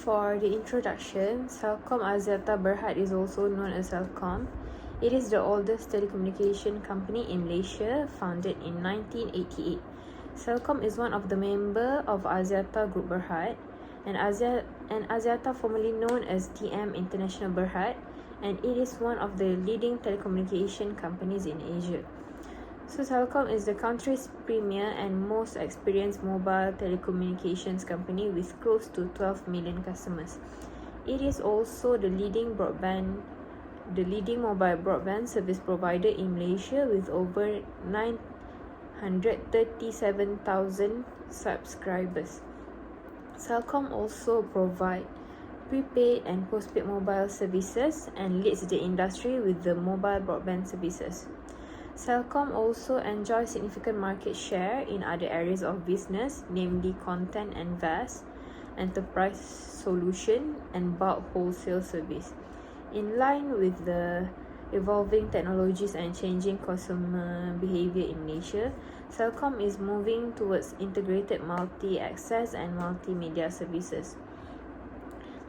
for the introduction, Celcom Axiata Berhad is also known as Celcom. It is the oldest telecommunication company in Malaysia, founded in 1988. Celcom is one of the members of Axiata Group Berhad, and Axiata formerly known as TM International Berhad, and it is one of the leading telecommunication companies in Asia. So Celcom is the country's premier and most experienced mobile telecommunications company with close to 12 million customers. It is also the leading mobile broadband service provider in Malaysia with over 937,000 subscribers. Celcom also provides prepaid and postpaid mobile services and leads the industry with the mobile broadband services. Celcom also enjoys significant market share in other areas of business, namely content and VAS, enterprise solution, and bulk wholesale service. In line with the evolving technologies and changing consumer behavior in Malaysia, Celcom is moving towards integrated multi-access and multimedia services.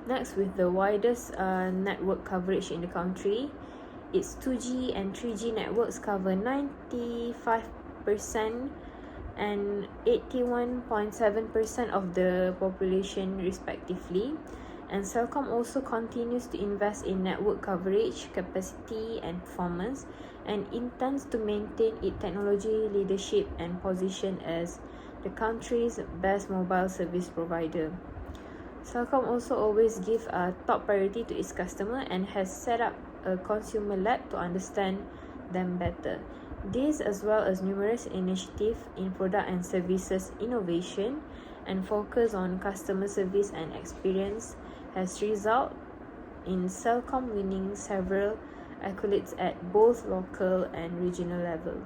Next, with the widest network coverage in the country, its 2G and 3G networks cover 95% and 81.7% of the population respectively. And Celcom also continues to invest in network coverage, capacity and performance, and intends to maintain its technology leadership and position as the country's best mobile service provider. Celcom also always gives a top priority to its customer and has set up a consumer lab to understand them better. This, as well as numerous initiatives in product and services innovation and focus on customer service and experience, has resulted in Celcom winning several accolades at both local and regional level.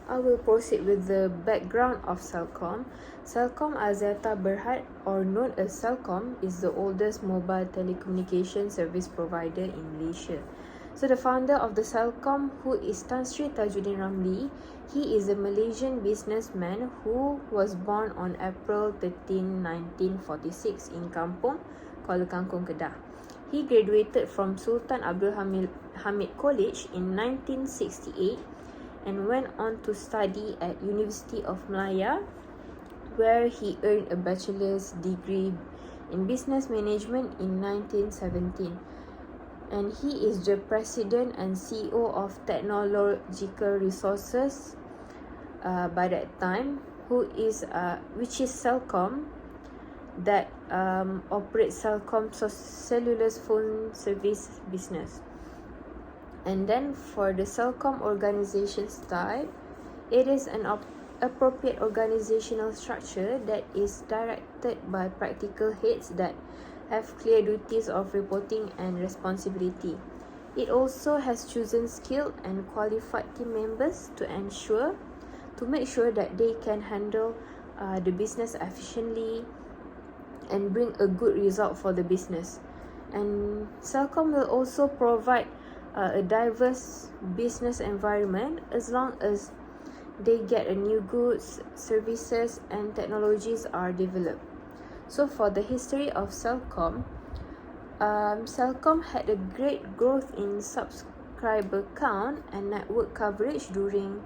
I will proceed with the background of Celcom. Celcom Axiata Berhad, or known as Celcom, is the oldest mobile telecommunication service provider in Malaysia. So the founder of the Celcom, who is Tan Sri Tajuddin Ramli, he is a Malaysian businessman who was born on April 13, 1946 in Kampung, Kuala Kangkung, Kedah. He graduated from Sultan Abdul Hamid College in 1968 and went on to study at University of Malaya, where he earned a bachelor's degree in business management in 1917. And he is the president and CEO of Technological Resources by that time, which is Celcom, that operates Celcom cellular phone service business. And then for the Celcom organization style, it is an appropriate organizational structure that is directed by practical heads that have clear duties of reporting and responsibility. It also has chosen skilled and qualified team members to make sure that they can handle the business efficiently and bring a good result for the business. And Celcom will also provide a diverse business environment as long as they get a new goods, services and technologies are developed. So for the history of Celcom, Celcom had a great growth in subscriber count and network coverage during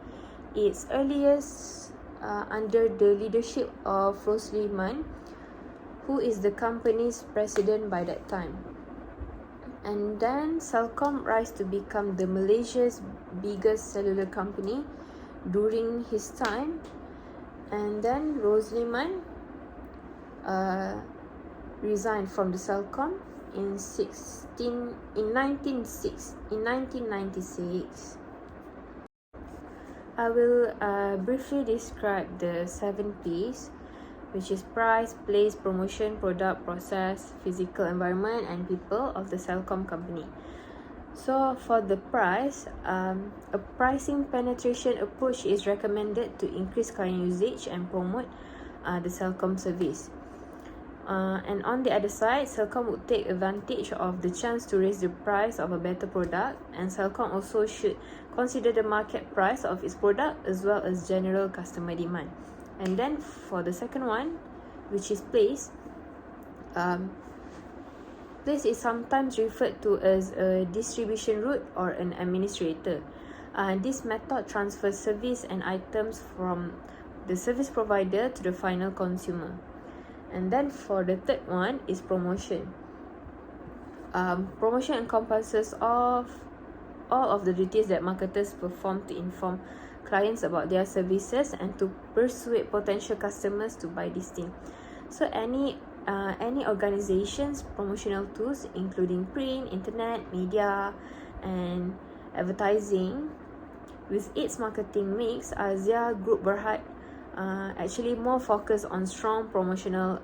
its earliest under the leadership of Rosli Man, who is the company's president by that time. And then Celcom rise to become the Malaysia's biggest cellular company during his time. And then Rosli Man resigned from the Celcom in 1996. I will briefly describe the 7 P's, which is price, place, promotion, product, process, physical environment, and people of the Celcom company. So for the price, a pricing penetration approach is recommended to increase current usage and promote the Celcom service. And on the other side, Celcom would take advantage of the chance to raise the price of a better product, and Celcom also should consider the market price of its product as well as general customer demand. And then for the second one, which is place, Um, this is sometimes referred to as a distribution route or an administrator. This method transfers service and items from the service provider to the final consumer. And then for the third one is promotion. Promotion encompasses all of the duties that marketers perform to inform clients about their services and to persuade potential customers to buy this thing. So any organization's promotional tools, including print, internet, media, and advertising, with its marketing mix, Asia Group Berhad actually more focused on strong promotional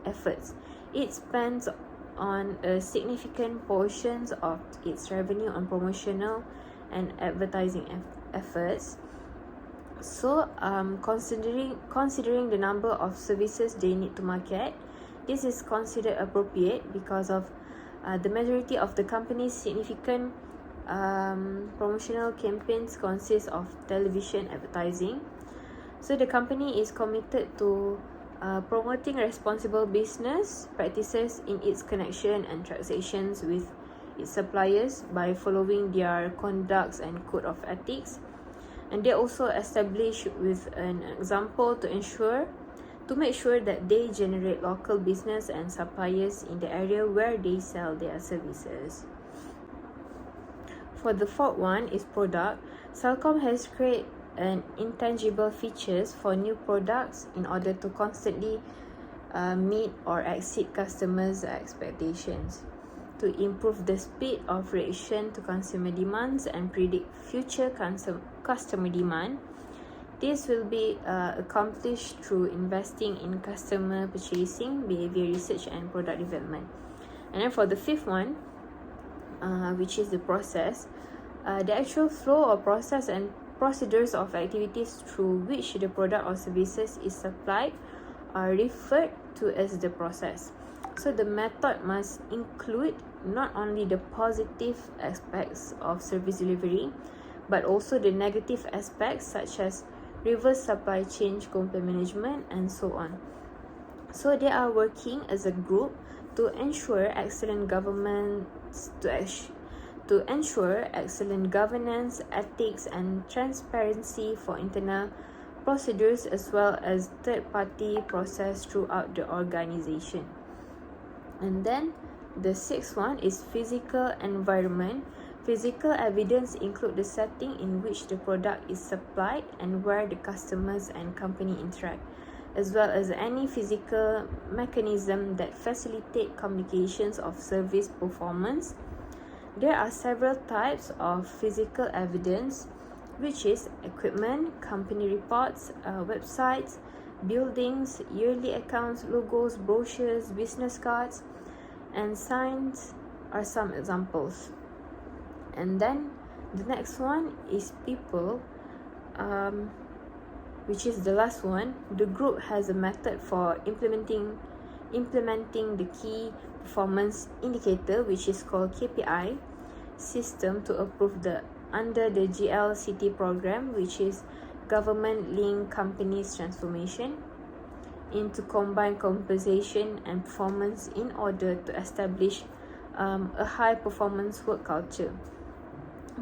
efforts. It spends on a significant portions of its revenue on promotional and advertising efforts. So, considering the number of services they need to market, this is considered appropriate because of the majority of the company's significant promotional campaigns consist of television advertising. So the company is committed to promoting responsible business practices in its connection and transactions with its suppliers by following their conducts and code of ethics. And they also establish with an example to make sure that they generate local business and suppliers in the area where they sell their services. For the fourth one is product. Celcom has created an intangible features for new products in order to constantly meet or exceed customers' expectations, to improve the speed of reaction to consumer demands and predict future customer demand. This will be accomplished through investing in customer purchasing, behavior research, and product development. And then for the fifth one, which is the process, the actual flow or process and procedures of activities through which the product or services is supplied are referred to as the process. So the method must include not only the positive aspects of service delivery, but also the negative aspects such as reverse supply chain complaint management and so on. So they are working as a group to ensure excellent governance, ethics, and transparency for internal procedures as well as third-party process throughout the organization. And then the sixth one is physical environment. Physical evidence include the setting in which the product is supplied and where the customers and company interact, as well as any physical mechanism that facilitate communications of service performance. There are several types of physical evidence, which is equipment, company reports, websites, buildings, yearly accounts, logos, brochures, business cards, and signs are some examples. And then the next one is people, which is the last one. The group has a method for implementing the key performance indicator, which is called KPI system, to approve under the GLCT program, which is Government Linked Companies Transformation, into combined compensation and performance in order to establish a high performance work culture.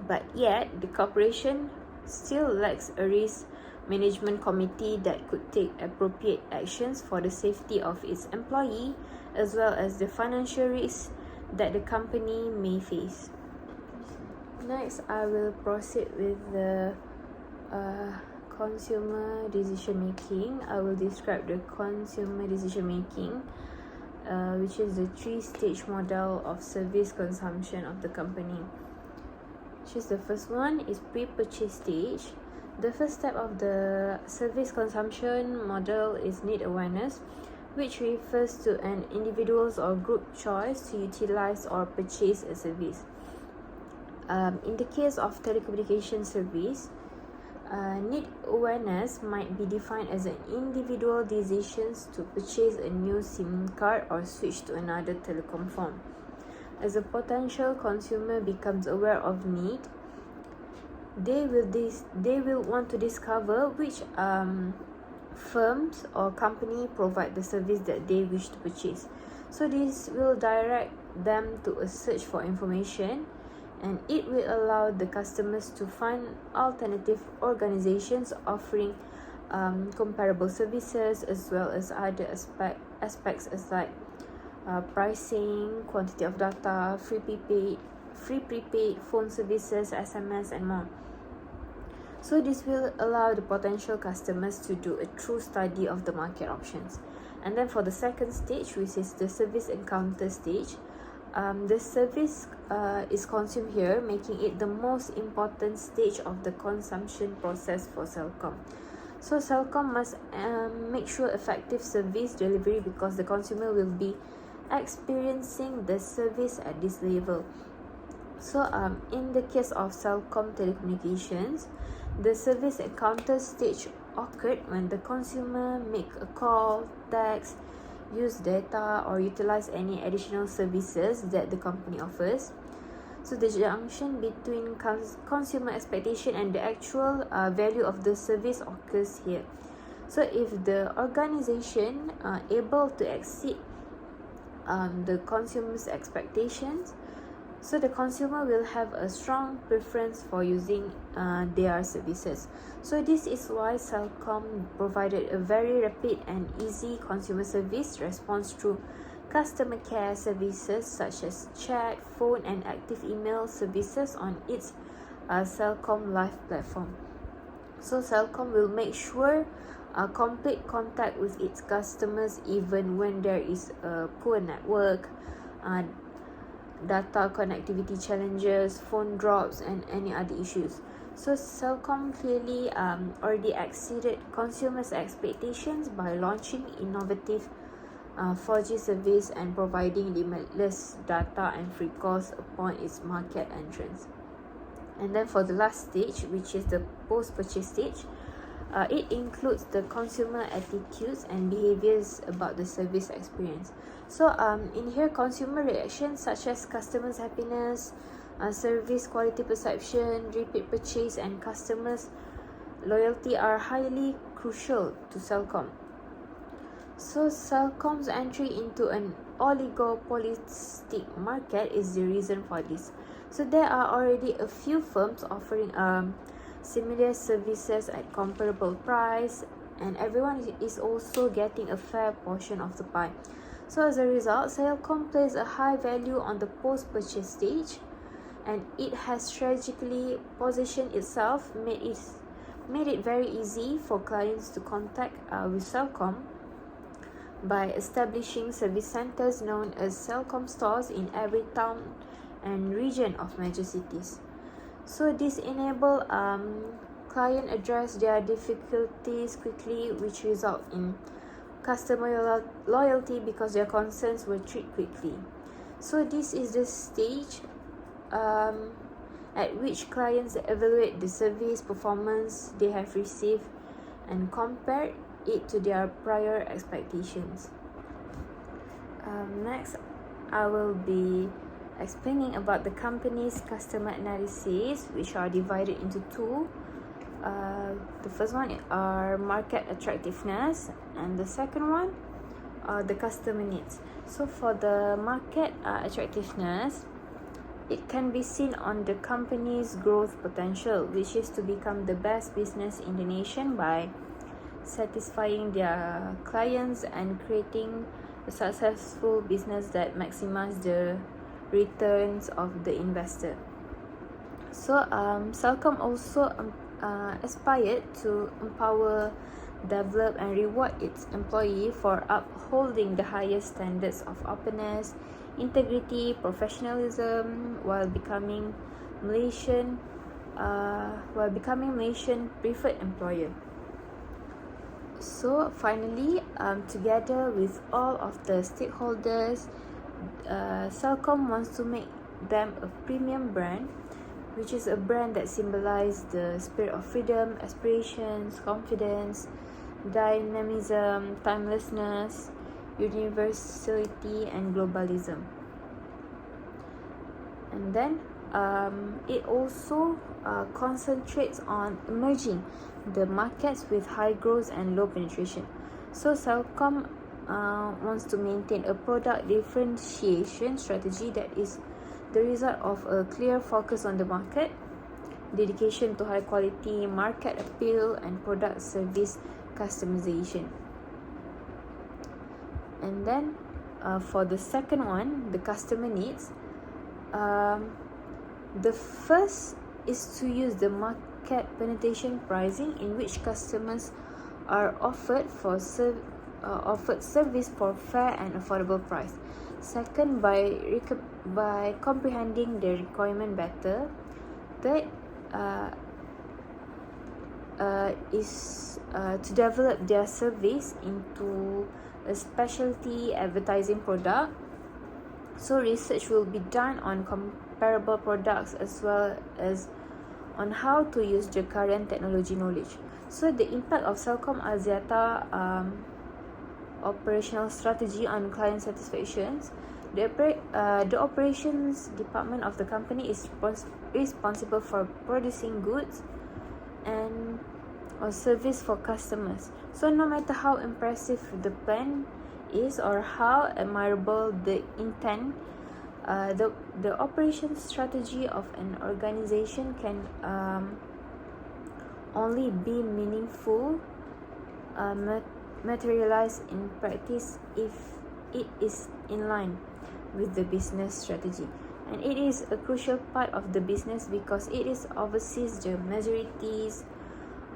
But yet, the corporation still lacks a risk management committee that could take appropriate actions for the safety of its employee as well as the financial risks that the company may face. Next, I will proceed with the consumer decision making. I will describe the consumer decision making, which is the 3-stage model of service consumption of the company. Which is the first one is pre-purchase stage. The first step of the service consumption model is need awareness, which refers to an individual's or group choice to utilize or purchase a service. In the case of telecommunication service, need awareness might be defined as an individual decisions to purchase a new SIM card or switch to another telecom form. As a potential consumer becomes aware of need, they will want to discover which firms or company provide the service that they wish to purchase. So this will direct them to a search for information, and it will allow the customers to find alternative organizations offering comparable services, as well as other aspects as like pricing, quantity of data, free prepaid phone services, SMS, and more. So this will allow the potential customers to do a true study of the market options. And then for the second stage, which is the service encounter stage, the service is consumed here, making it the most important stage of the consumption process for Celcom. So Celcom must make sure effective service delivery, because the consumer will be experiencing the service at this level. So in the case of Celcom Telecommunications, the service encounter stage occurred when the consumer make a call, text, use data, or utilize any additional services that the company offers. So the junction between consumer expectation and the actual value of the service occurs here. So if the organization are able to exceed the consumer's expectations, so the consumer will have a strong preference for using their services. So this is why Celcom provided a very rapid and easy consumer service response through customer care services such as chat, phone, and active email services on its Celcom Live platform. So Celcom will make sure complete contact with its customers even when there is a poor network, data connectivity challenges, phone drops, and any other issues. So Celcom clearly already exceeded consumers' expectations by launching innovative 4G service and providing limitless data and free calls upon its market entrance. And then for the last stage, which is the post-purchase stage, it includes the consumer attitudes and behaviors about the service experience. So in here, consumer reactions such as customers' happiness, service quality perception, repeat purchase, and customers' loyalty are highly crucial to Celcom. So Celcom's entry into an oligopolistic market is the reason for this. So there are already a few firms offering similar services at comparable price, and everyone is also getting a fair portion of the pie. So as a result, Celcom places a high value on the post-purchase stage, and it has strategically positioned itself, made it very easy for clients to contact with Celcom by establishing service centers known as Celcom stores in every town and region of major cities. So this enable client address their difficulties quickly, which result in customer loyalty because their concerns were treated quickly. So this is the stage at which clients evaluate the service performance they have received and compare it to their prior expectations. Next, I will be explaining about the company's customer analysis, which are divided into two. The first one are market attractiveness, and the second one are the customer needs. So for the market attractiveness, it can be seen on the company's growth potential, which is to become the best business in the nation by satisfying their clients and creating a successful business that maximizes the returns of the investor. So Celcom also aspired to empower, develop, and reward its employee for upholding the highest standards of openness, integrity, professionalism while becoming Malaysian preferred employer. So finally, together with all of the stakeholders, Celcom wants to make them a premium brand, which is a brand that symbolizes the spirit of freedom, aspirations, confidence, dynamism, timelessness, universality, and globalism. And then it also concentrates on emerging the markets with high growth and low penetration. So Celcom wants to maintain a product differentiation strategy that is the result of a clear focus on the market, dedication to high quality, market appeal, and product service customization. And then for the second one, the customer needs, the first is to use the market penetration pricing, in which customers are offered service for fair and affordable price. Second, by comprehending the requirement better. Third, is to develop their service into a specialty advertising product. So research will be done on comparable products as well as on how to use the current technology knowledge. So the impact of Celcom Axiata operational strategy on client satisfactions. The operations department of the company is responsible for producing goods and or service for customers. So no matter how impressive the plan is or how admirable the intent, the operations strategy of an organization can only be meaningful, materialized in practice if it is in line with the business strategy. And it is a crucial part of the business because it is oversees the majorities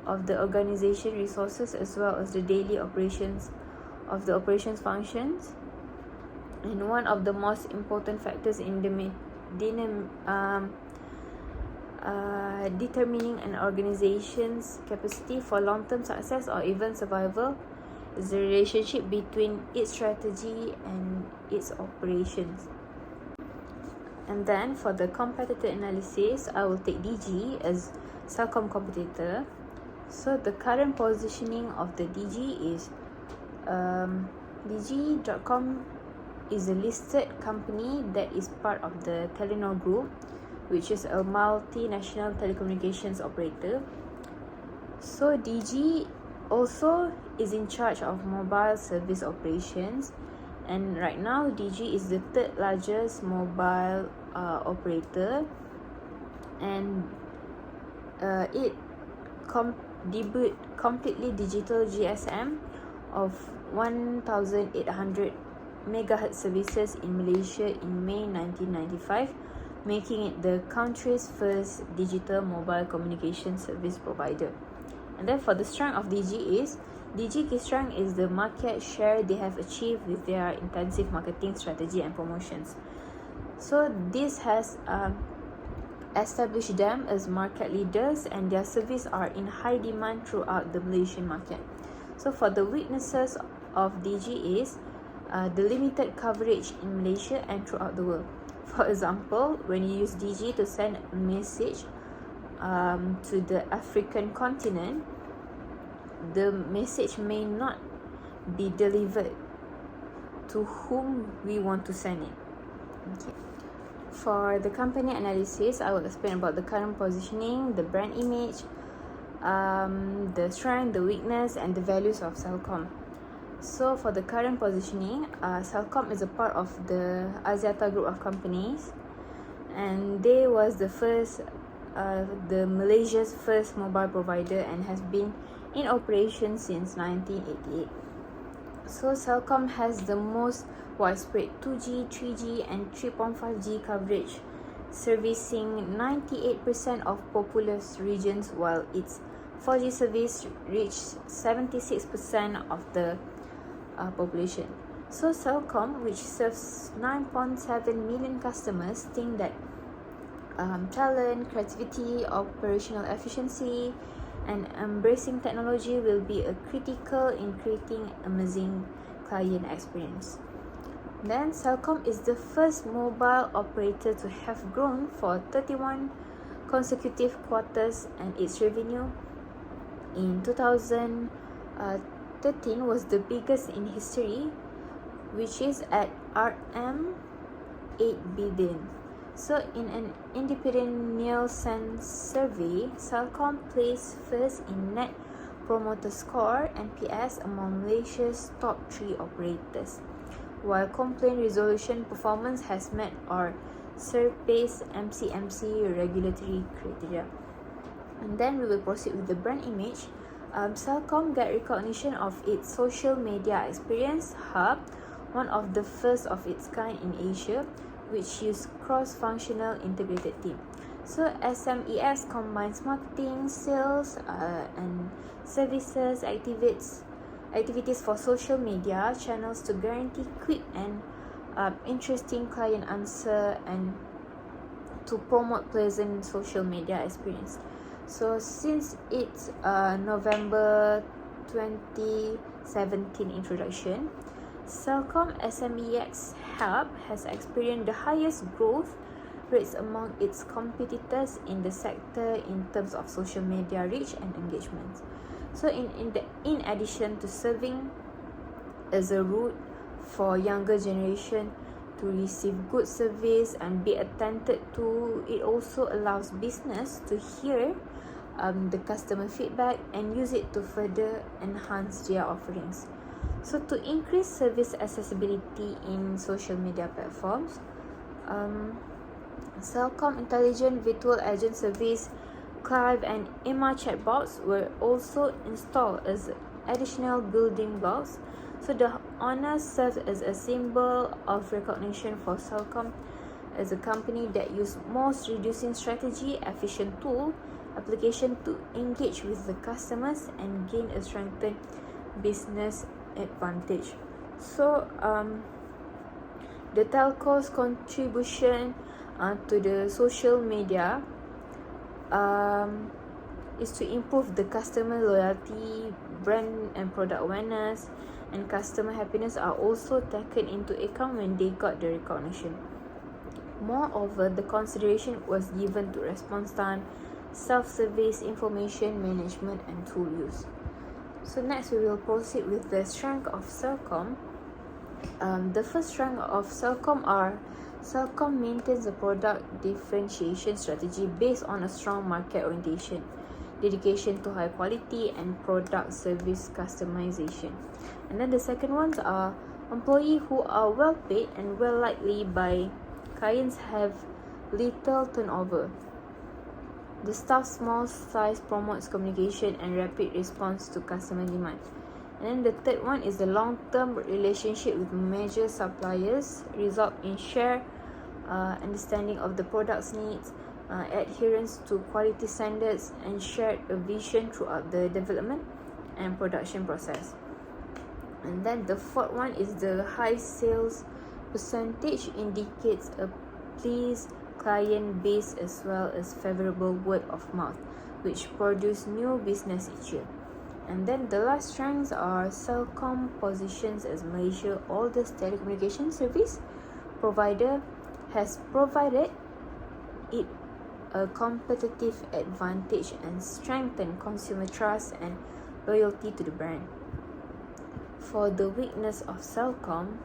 of the organization resources as well as the daily operations of the operations functions. And one of the most important factors in determining an organization's capacity for long-term success or even survival is the relationship between its strategy and its operations. And then for the competitor analysis, I will take DG as Celcom competitor. So the current positioning of the DG is Digi.com is a listed company that is part of the Telenor Group, which is a multinational telecommunications operator. So DG also is in charge of mobile service operations, and right now DG is the third largest mobile operator, and it debut completely digital GSM of 1,800 megahertz services in Malaysia in May 1995, making it the country's first digital mobile communication service provider. And then for the strength of DG is, DG key strength is the market share they have achieved with their intensive marketing strategy and promotions. So this has established them as market leaders, and their service are in high demand throughout the Malaysian market. So for the weaknesses of DG is the limited coverage in Malaysia and throughout the world. For example, when you use DG to send a message to the African continent, the message may not be delivered to whom we want to send it. Okay. For the company analysis, I will explain about the current positioning, the brand image, the strength, the weakness, and the values of Celcom. So for the current positioning, Celcom is a part of the Axiata group of companies, and they was the Malaysia's first mobile provider and has been in operation since 1988. So Celcom has the most widespread 2G, 3G, and 3.5G coverage, servicing 98% of populous regions, while its 4G service reached 76% of the population. So Celcom, which serves 9.7 million customers, think that talent, creativity, operational efficiency, and embracing technology will be a critical in creating amazing client experience. Then Celcom is the first mobile operator to have grown for 31 consecutive quarters, and its revenue in 2013 was the biggest in history, which is at RM 8 billion. So in an independent Nielsen survey, Celcom placed first in Net Promoter Score (NPS) among Malaysia's top 3 operators, while complaint resolution performance has met or surpassed MCMC regulatory criteria. And then we will proceed with the brand image. Celcom got recognition of its social media experience hub, one of the first of its kind in Asia, which use cross-functional integrated team. So SMES combines marketing, sales, and services activities for social media channels to guarantee quick and interesting client answer and to promote pleasant social media experience. So since its November 2017 introduction, Celcom SMEX Hub has experienced the highest growth rates among its competitors in the sector in terms of social media reach and engagement. So in addition to serving as a route for younger generation to receive good service and be attended to, it also allows business to hear the customer feedback and use it to further enhance their offerings. So to increase service accessibility in social media platforms, Celcom Intelligent Virtual Agent Service, Clive and Emma chatbots were also installed as additional building blocks. So the honor serves as a symbol of recognition for Celcom as a company that use most reducing strategy, efficient tool, application to engage with the customers and gain a strengthened business advantage. So the telco's contribution to the social media is to improve the customer loyalty, brand and product awareness, and customer happiness are also taken into account when they got the recognition. Moreover, the consideration was given to response time, self-service, information management, and tool use. So next we will proceed with the strength of Celcom. The first strength of Celcom are Celcom maintains a product differentiation strategy based on a strong market orientation, dedication to high quality, and product service customization. And then the second ones are employees who are well paid and well likely by clients have little turnover. The staff's small size promotes communication and rapid response to customer demand. And then the third one is the long-term relationship with major suppliers result in shared understanding of the product's needs, adherence to quality standards, and shared a vision throughout the development and production process. And then the fourth one is the high sales percentage indicates a pleased client base as well as favorable word of mouth, which produce new business each year. And then the last strengths are Celcom positions as Malaysia's oldest telecommunication service provider, has provided it a competitive advantage and strengthened consumer trust and loyalty to the brand. For the weakness of Celcom,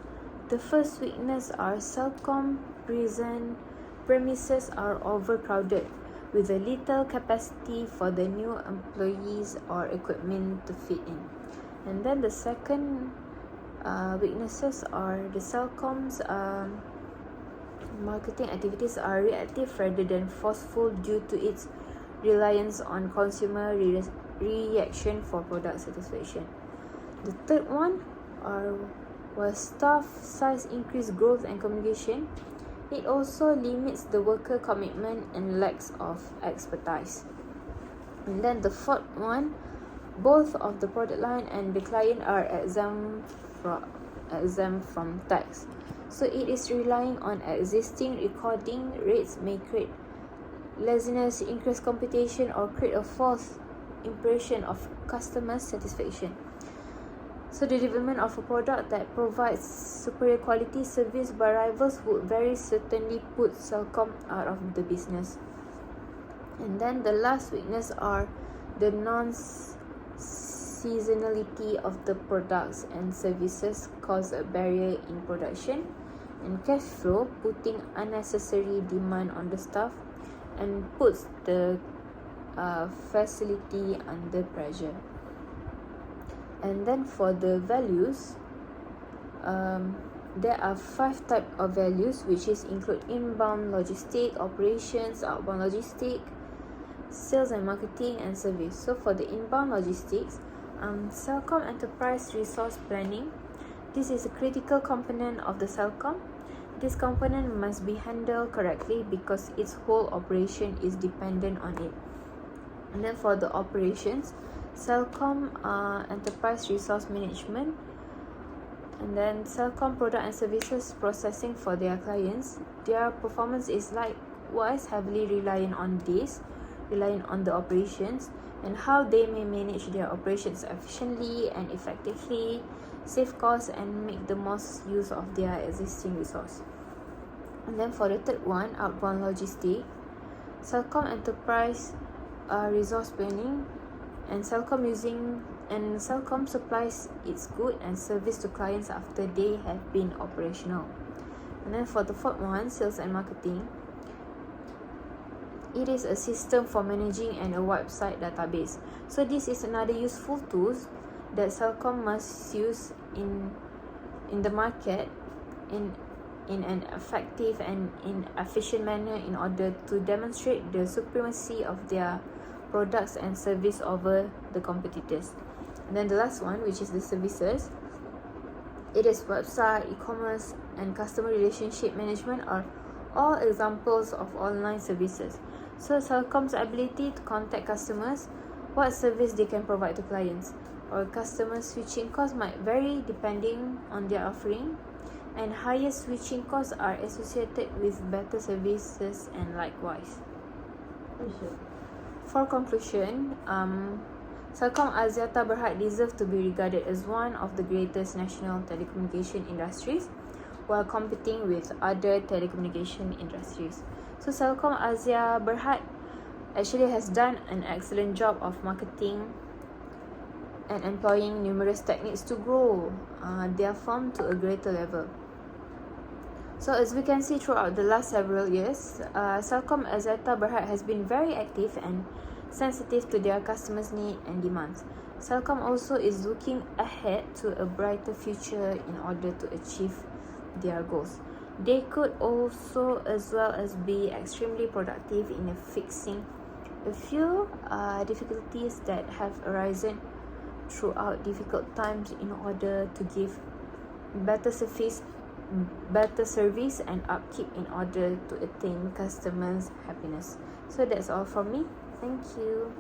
the first weakness are Celcom premises are overcrowded with a little capacity for the new employees or equipment to fit in. And then the second weaknesses are the Celcom's marketing activities are reactive rather than forceful due to its reliance on consumer reaction for product satisfaction. The third one was staff size increase growth and communication. It also limits the worker commitment and lacks of expertise. And then the fourth one, both of the product line and the client are exempt from tax. So it is relying on existing recording rates may create laziness, increase competition, or create a false impression of customer satisfaction. So the development of a product that provides superior quality service by rivals would very certainly put Celcom out of the business. And then the last weakness are the non-seasonality of the products and services cause a barrier in production. and cash flow, putting unnecessary demand on the staff and puts the facility under pressure. And then for the values, there are 5 types of values, which is include inbound logistic, operations, outbound logistic, sales and marketing, and service. So for the inbound logistics, Celcom Enterprise Resource Planning. This is a critical component of the Celcom. This component must be handled correctly because its whole operation is dependent on it. And then for the operations, Celcom Enterprise Resource Management, and then Celcom Product and Services Processing for their clients. Their performance is likewise heavily reliant on the operations and how they may manage their operations efficiently and effectively, save costs, and make the most use of their existing resource. And then for the third one, outbound logistic, Celcom Enterprise Resource Planning, and Celcom supplies its goods and service to clients after they have been operational. And then for the fourth one, sales and marketing, it is a system for managing and a website database. So this is another useful tool that Celcom must use in the market in an effective and in efficient manner in order to demonstrate the supremacy of their products and service over the competitors. And then the last one, which is the services, it is website, e-commerce, and customer relationship management are all examples of online services. So Celcom's ability to contact customers, what service they can provide to clients, or customer switching costs might vary depending on their offering, and higher switching costs are associated with better services and likewise. For conclusion, Celcom Axiata Berhad deserves to be regarded as one of the greatest national telecommunication industries while competing with other telecommunication industries. So Celcom Axiata Berhad actually has done an excellent job of marketing and employing numerous techniques to grow their firm to a greater level. So as we can see throughout the last several years, Celcom Axiata Berhad has been very active and sensitive to their customers' needs and demands. Celcom also is looking ahead to a brighter future in order to achieve their goals. They could also as well as be extremely productive in fixing a few difficulties that have arisen throughout difficult times in order to give better service and upkeep in order to attain customers' happiness. So that's all from me. Thank you.